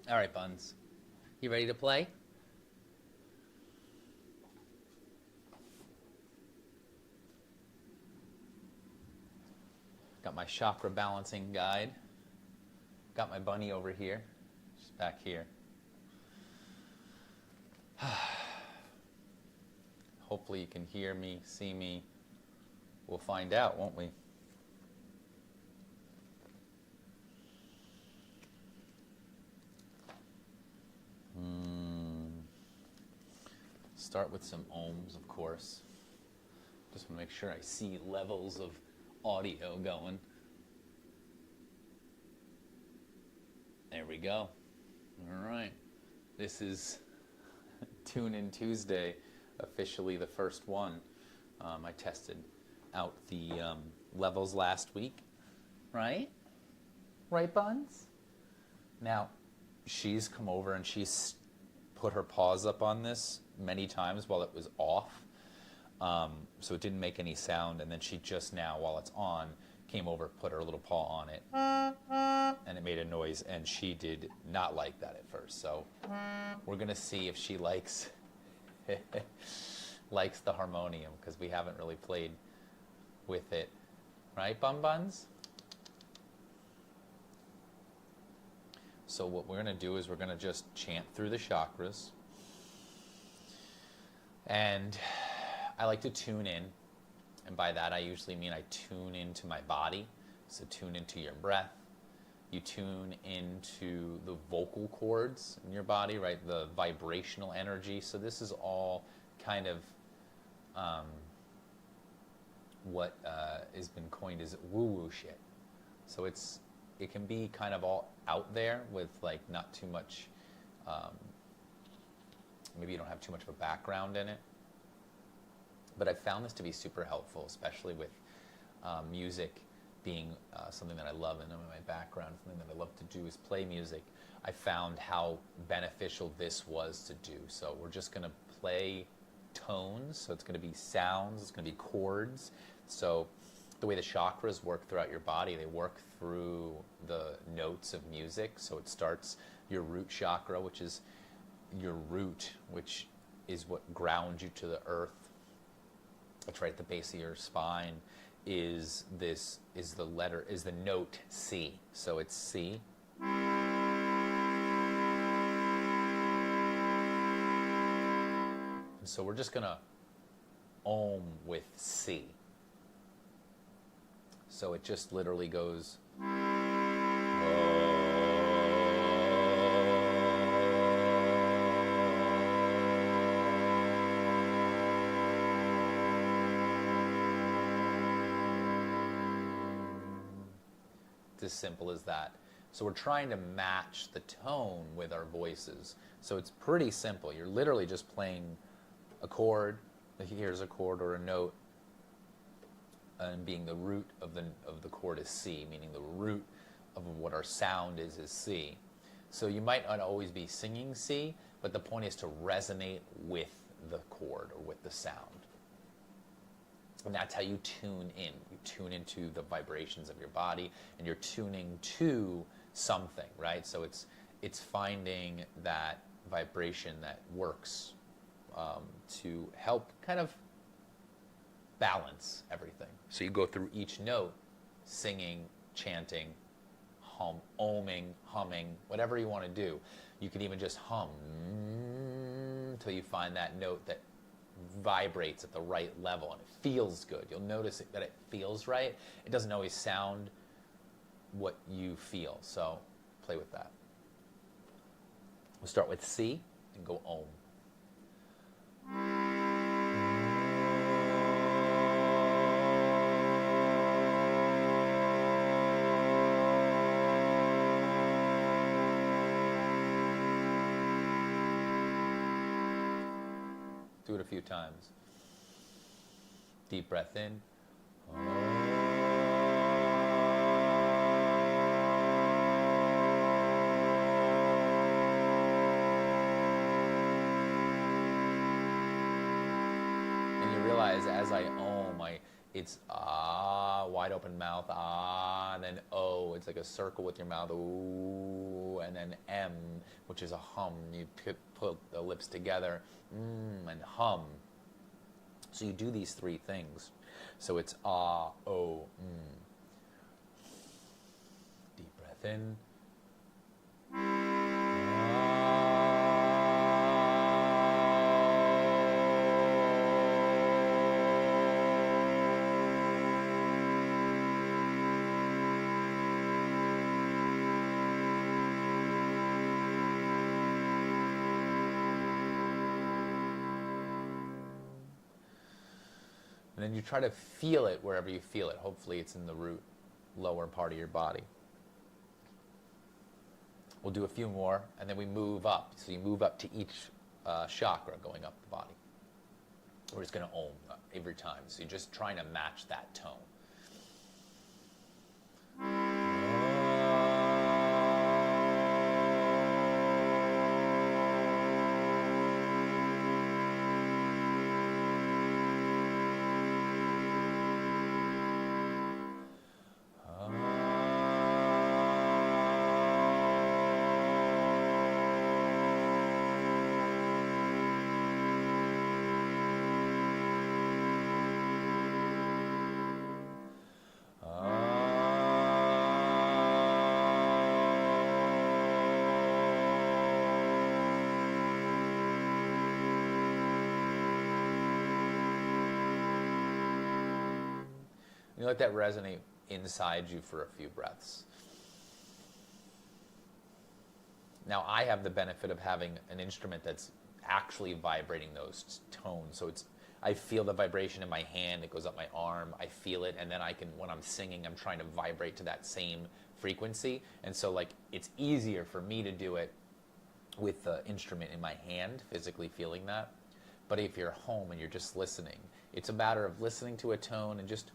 All right, Buns. You ready to play? Got my chakra balancing guide. Got my bunny over here. She's back here. Hopefully you can hear me, see me. We'll find out, won't we? Start with some ohms, of course. Just want to make sure I see levels of audio going. There we go. All right. This is Tune In Tuesday, officially the first one. I tested out the levels last week, right? Right, Buns? Now, she's come over and she's put her paws up on this many times while it was off. So it didn't make any sound, and then she just now, while it's on, came over, put her little paw on it, and it made a noise, and she did not like that at first. So we're gonna see if she likes likes the harmonium, because we haven't really played with it, right, Bum Buns? So what we're gonna do is we're gonna just chant through the chakras, and I like to tune in, and by that I usually mean I tune into my body. So tune into your breath. You tune into the vocal cords in your body, right? The vibrational energy. So this is all kind of what has been coined as woo-woo shit. So it can be kind of all out there with like not too much, maybe you don't have too much of a background in it. But I found this to be super helpful, especially with music being something that I love, and in my background, something that I love to do is play music. I found how beneficial this was to do. So we're just going to play tones, so it's going to be sounds, it's going to be chords. So the way the chakras work throughout your body, they work through the notes of music. So it starts your root chakra, which is your root, which is what grounds you to the earth. It's right at the base of your spine. Is the note C. So it's C. And so we're just gonna ohm with C. So it just literally goes. As simple as that. So we're trying to match the tone with our voices. So it's pretty simple. You're literally just playing a chord. Here's a chord or a note, and being the root of the chord is C, meaning the root of what our sound is C. So you might not always be singing C, but the point is to resonate with the chord or with the sound. And that's how you tune in. You tune into the vibrations of your body, and you're tuning to something, right? So it's finding that vibration that works to help kind of balance everything. So you go through each note, singing, chanting, ohming, humming, whatever you want to do. You can even just hum until you find that note that vibrates at the right level and it feels good. You'll notice that it feels right. It doesn't always sound what you feel, so play with that. We'll start with C and go ohm. Do it a few times. Deep breath in. And you realize as I ohm, it's ah, wide open mouth, ah, and then O, it's like a circle with your mouth, ooh, and then M, which is a hum. You put the lips together, and hum. So you do these three things. So it's ah, O, Deep breath in. And then you try to feel it wherever you feel it. Hopefully it's in the root, lower part of your body. We'll do a few more, and then we move up. So you move up to each chakra going up the body. We're just going to Om every time. So you're just trying to match that tone. You let that resonate inside you for a few breaths. Now, I have the benefit of having an instrument that's actually vibrating those tones. So I feel the vibration in my hand, it goes up my arm, I feel it, and then I can, when I'm singing, I'm trying to vibrate to that same frequency. And so like, it's easier for me to do it with the instrument in my hand, physically feeling that. But if you're home and you're just listening, it's a matter of listening to a tone and just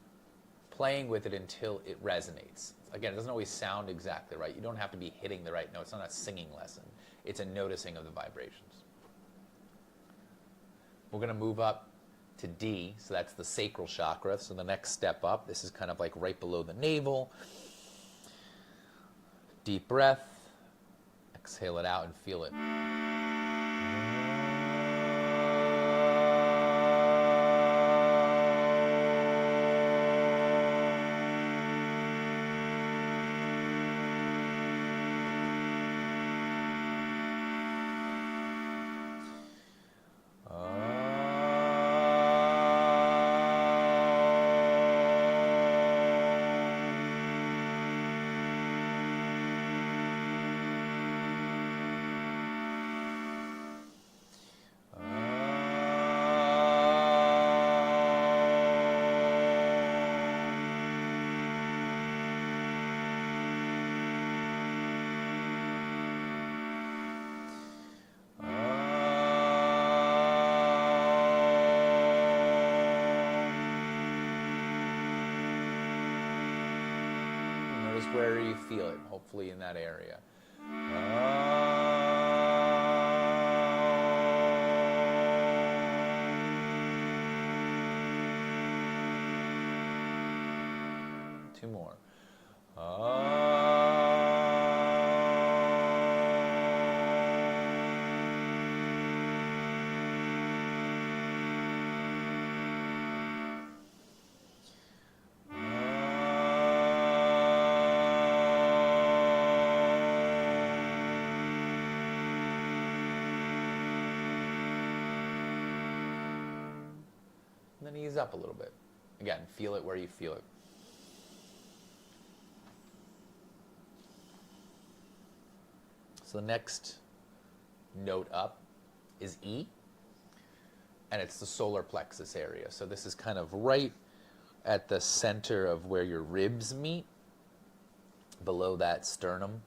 playing with it until it resonates. Again, it doesn't always sound exactly right. You don't have to be hitting the right note. It's not a singing lesson. It's a noticing of the vibrations. We're going to move up to D, so that's the sacral chakra. So the next step up, this is kind of like right below the navel. Deep breath. Exhale it out and feel it. Where you feel it, hopefully in that area. Two more. And then ease up a little bit. Again, feel it where you feel it. So the next note up is E, and it's the solar plexus area. So this is kind of right at the center of where your ribs meet, below that sternum.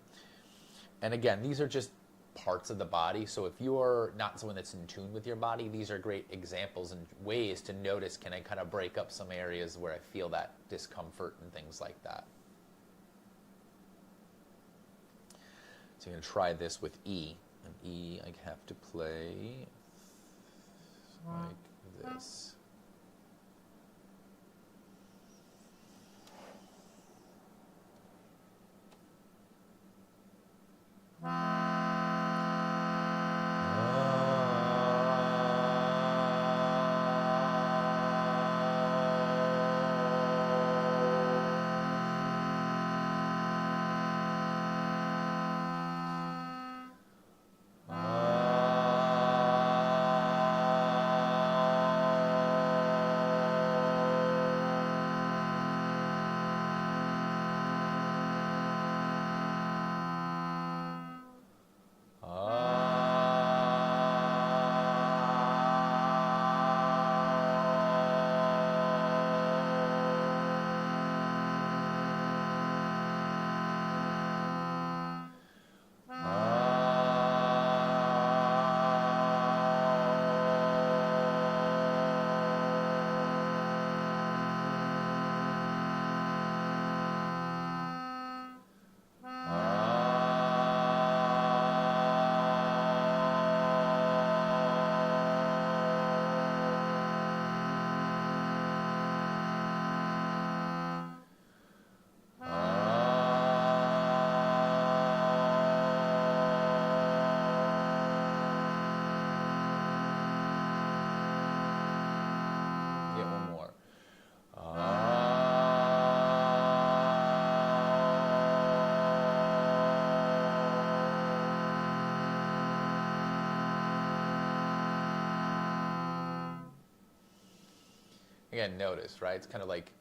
And again, these are just parts of the body. So if you're not someone that's in tune with your body, these are great examples and ways to notice, can I kind of break up some areas where I feel that discomfort and things like that. So you're going to try this with E. And E, I have to play like this. Again, notice, right? It's kind of like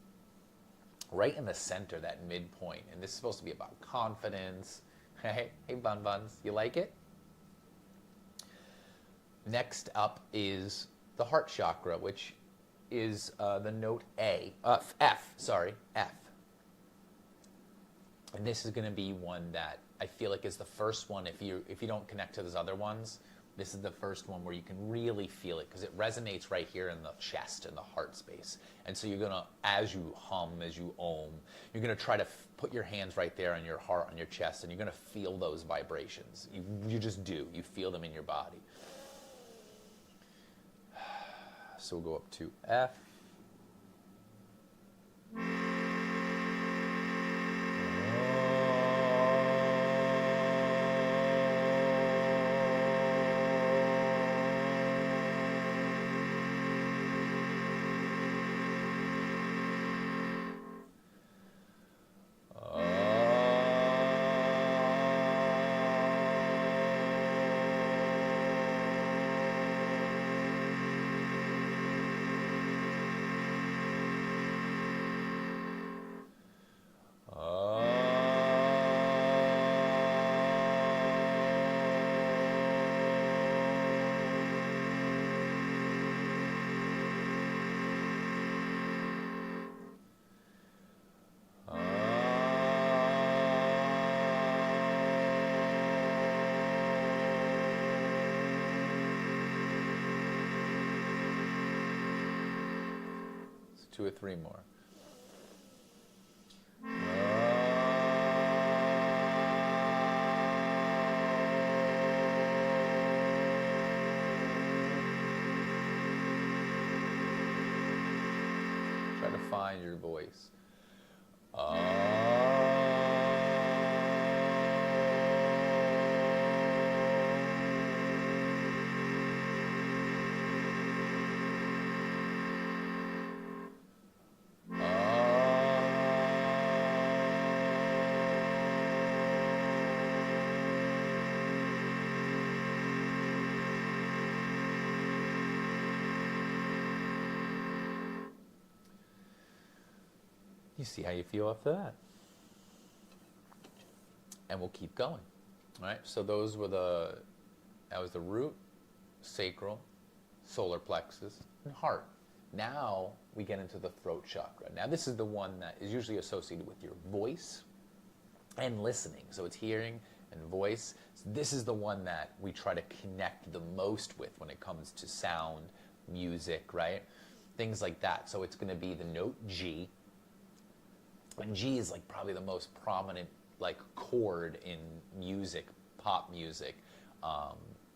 right in the center, that midpoint. And this is supposed to be about confidence. Hey, Bun Buns, you like it? Next up is the heart chakra, which is the note F. And this is going to be one that I feel like is the first one. If you don't connect to those other ones, this is the first one where you can really feel it, because it resonates right here in the chest and the heart space. And so you're going to, as you hum, as you om, you're going to try to put your hands right there on your heart, on your chest, and you're going to feel those vibrations. You just do. You feel them in your body. So we'll go up to F. Two or three more. Try to find your voice. You see how you feel after that. And we'll keep going. All right, so that was the root, sacral, solar plexus, and heart. Now we get into the throat chakra. Now this is the one that is usually associated with your voice and listening. So it's hearing and voice. So this is the one that we try to connect the most with when it comes to sound, music, right? Things like that. So it's going to be the note G. And G is like probably the most prominent like chord in music, pop music.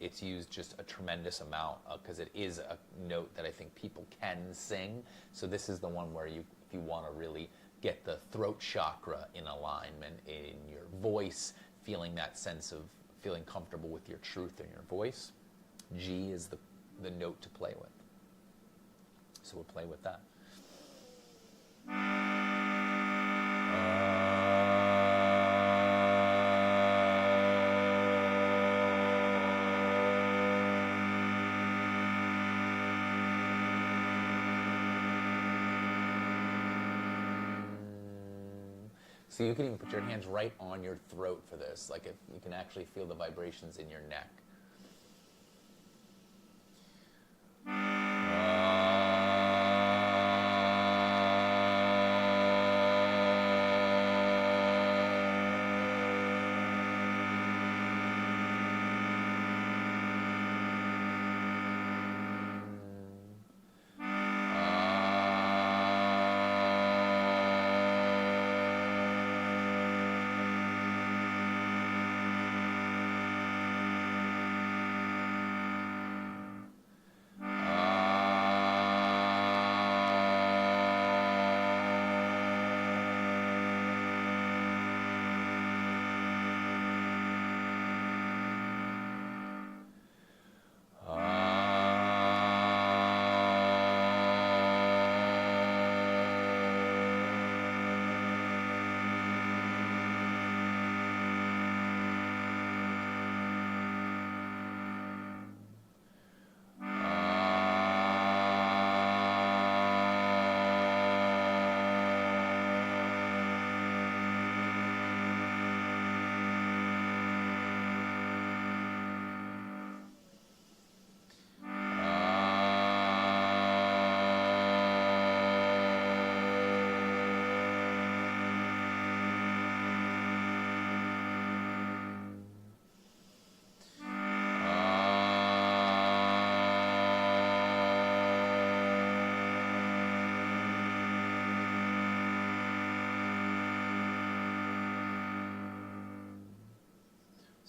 It's used just a tremendous amount because it is a note that I think people can sing. So this is the one where if you want to really get the throat chakra in alignment in your voice, feeling that sense of feeling comfortable with your truth in your voice, G is the note to play with. So we'll play with that. So you can even put your hands right on your throat for this, like if you can actually feel the vibrations in your neck.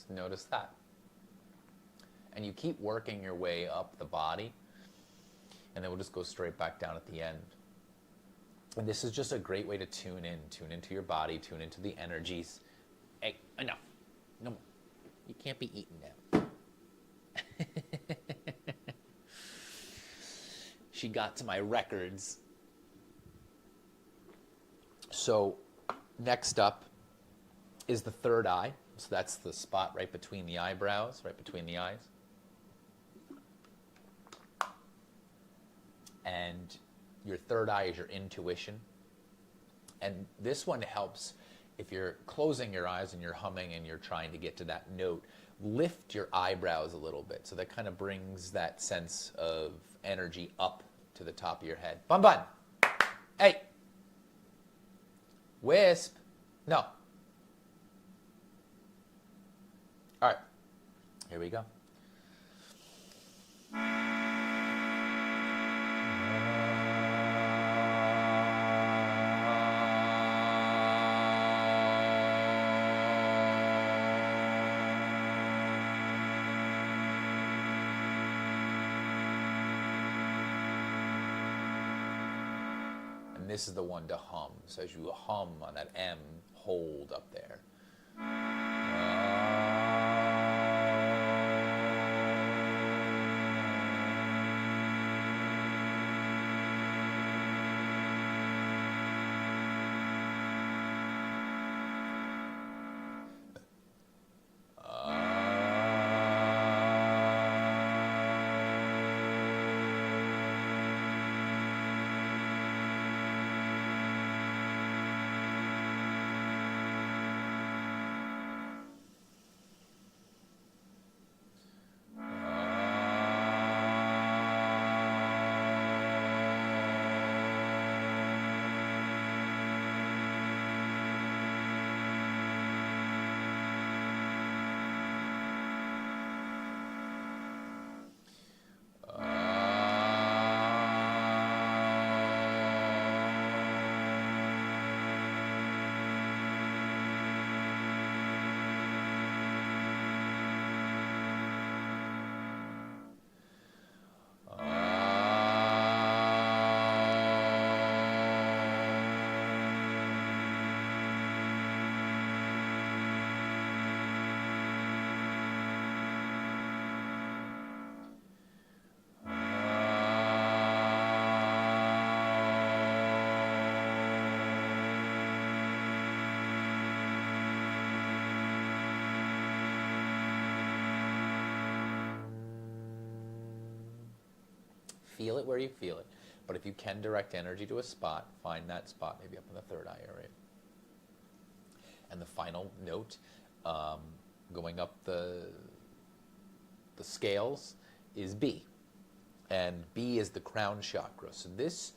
Just notice that. And you keep working your way up the body, and then we'll just go straight back down at the end. And this is just a great way to tune into your body, tune into the energies. Hey, enough. No more. You can't be eaten now. She got to my records. So next up is the third eye. So that's the spot right between the eyebrows, right between the eyes. And your third eye is your intuition. And this one helps if you're closing your eyes and you're humming and you're trying to get to that note. Lift your eyebrows a little bit. So that kind of brings that sense of energy up to the top of your head. Bun bun. Hey. Wisp. No. All right. Here we go. This is the one to hum. So as you hum on that M, hold up there. Feel it where you feel it. But if you can direct energy to a spot, find that spot, maybe up in the third eye area. And the final note, going up the scales, is B. And B is the crown chakra. So this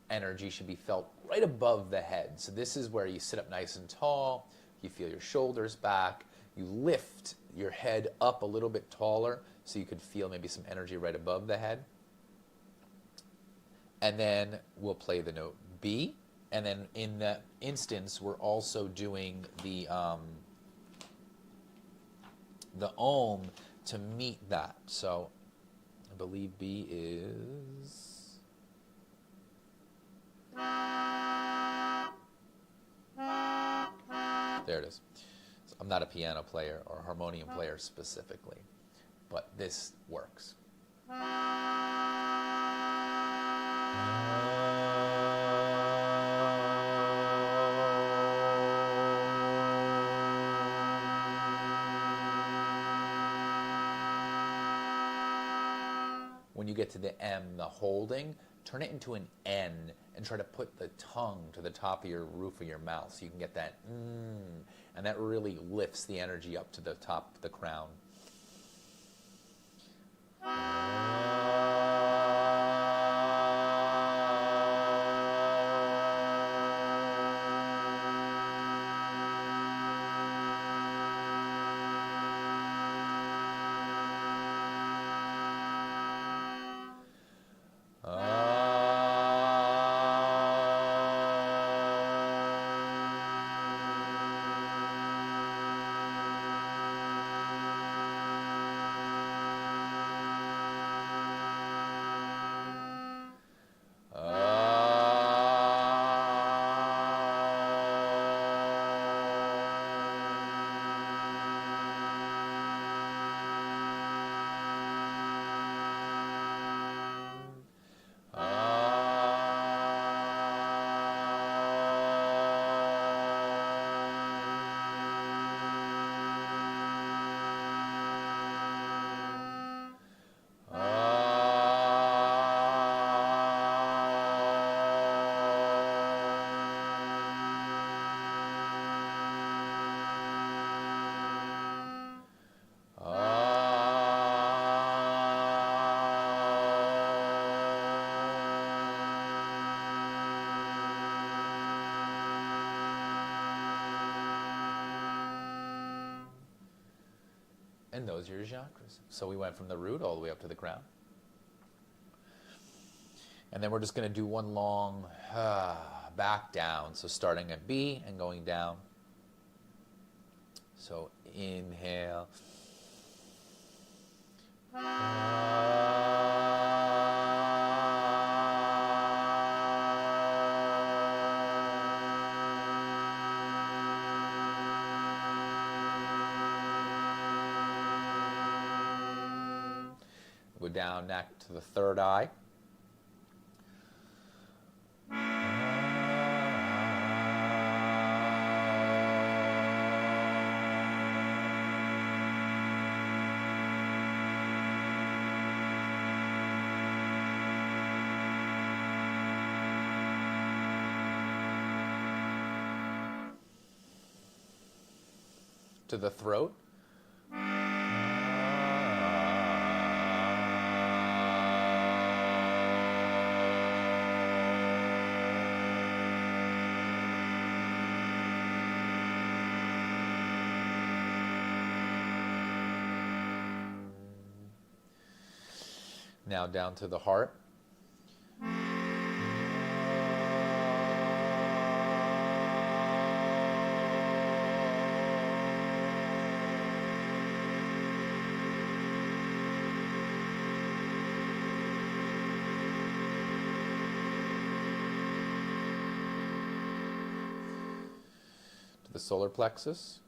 energy should be felt right above the head. So this is where you sit up nice and tall, you feel your shoulders back, you lift your head up a little bit taller so you could feel maybe some energy right above the head. And then we'll play the note B. And then in that instance, we're also doing the Om to meet that. So I believe B is... There it is. So I'm not a piano player or a harmonium player specifically, but this works. When you get to the M, the holding, turn it into an N and try to put the tongue to the top of your roof of your mouth so you can get that and that really lifts the energy up to the top of the crown. And those are your chakras. So we went from the root all the way up to the crown. And then we're just going to do one long back down. So starting at B and going down. So inhale. Go down next to the third eye. To the throat. Now down to the heart. To the solar plexus.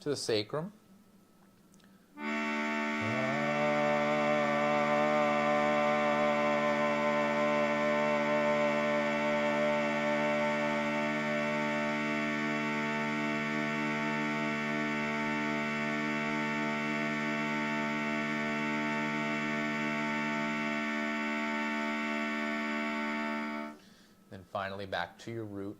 To the sacrum. Then finally back to your root.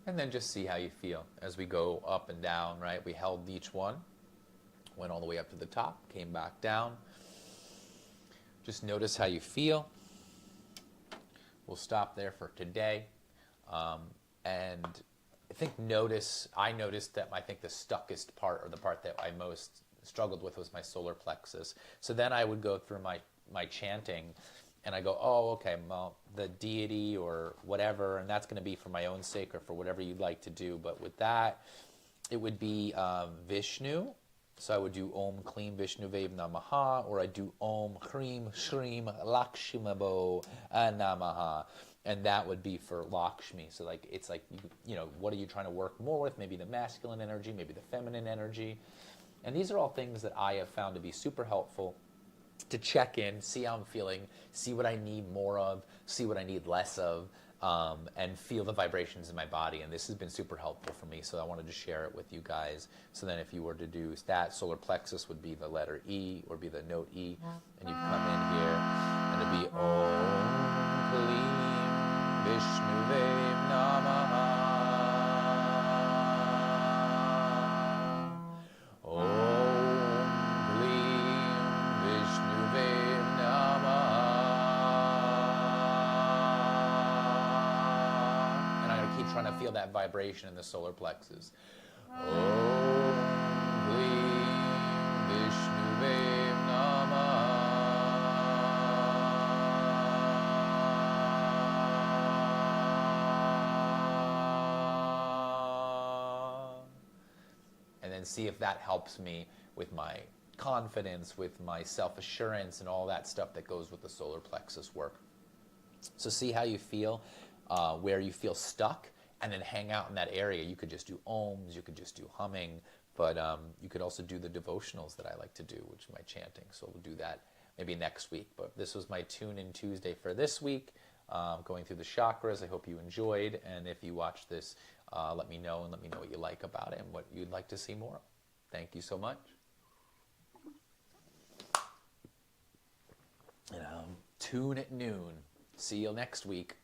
And then just see how you feel as we go up and down, right? We held each one, went all the way up to the top, came back down. Just notice how you feel. We'll stop there for today. And I noticed that I think the stuckest part, or the part that I most struggled with, was my solar plexus. So then I would go through my chanting, and I go, oh, okay, well, the deity or whatever, and that's going to be for my own sake or for whatever you'd like to do. But with that, it would be Vishnu. So I would do Om Klim Vishnuve Namaha, or I do Om Hrim Shrim Lakshmabo Namaha. And that would be for Lakshmi. So like, it's like, you know, what are you trying to work more with? Maybe the masculine energy, maybe the feminine energy. And these are all things that I have found to be super helpful to check in, see how I'm feeling, see what I need more of, see what I need less of, and feel the vibrations in my body. And this has been super helpful for me, so I wanted to share it with you guys. So then if you were to do that, solar plexus would be the letter E, or be the note E, and you'd come in here, and it'd be Om Klim Vishnuve Namaha. Trying to feel that vibration in the solar plexus. Om Klim Vishnuve Namaha. And then see if that helps me with my confidence, with my self-assurance, and all that stuff that goes with the solar plexus work. So see how you feel, where you feel stuck, and then hang out in that area. You could just do ohms, you could just do humming, but you could also do the devotionals that I like to do, which is my chanting. So we'll do that maybe next week. But this was my Tune In Tuesday for this week, going through the chakras. I hope you enjoyed, and if you watch this, let me know, and let me know what you like about it and what you'd like to see more of. Thank you so much. And tune at noon. See you next week.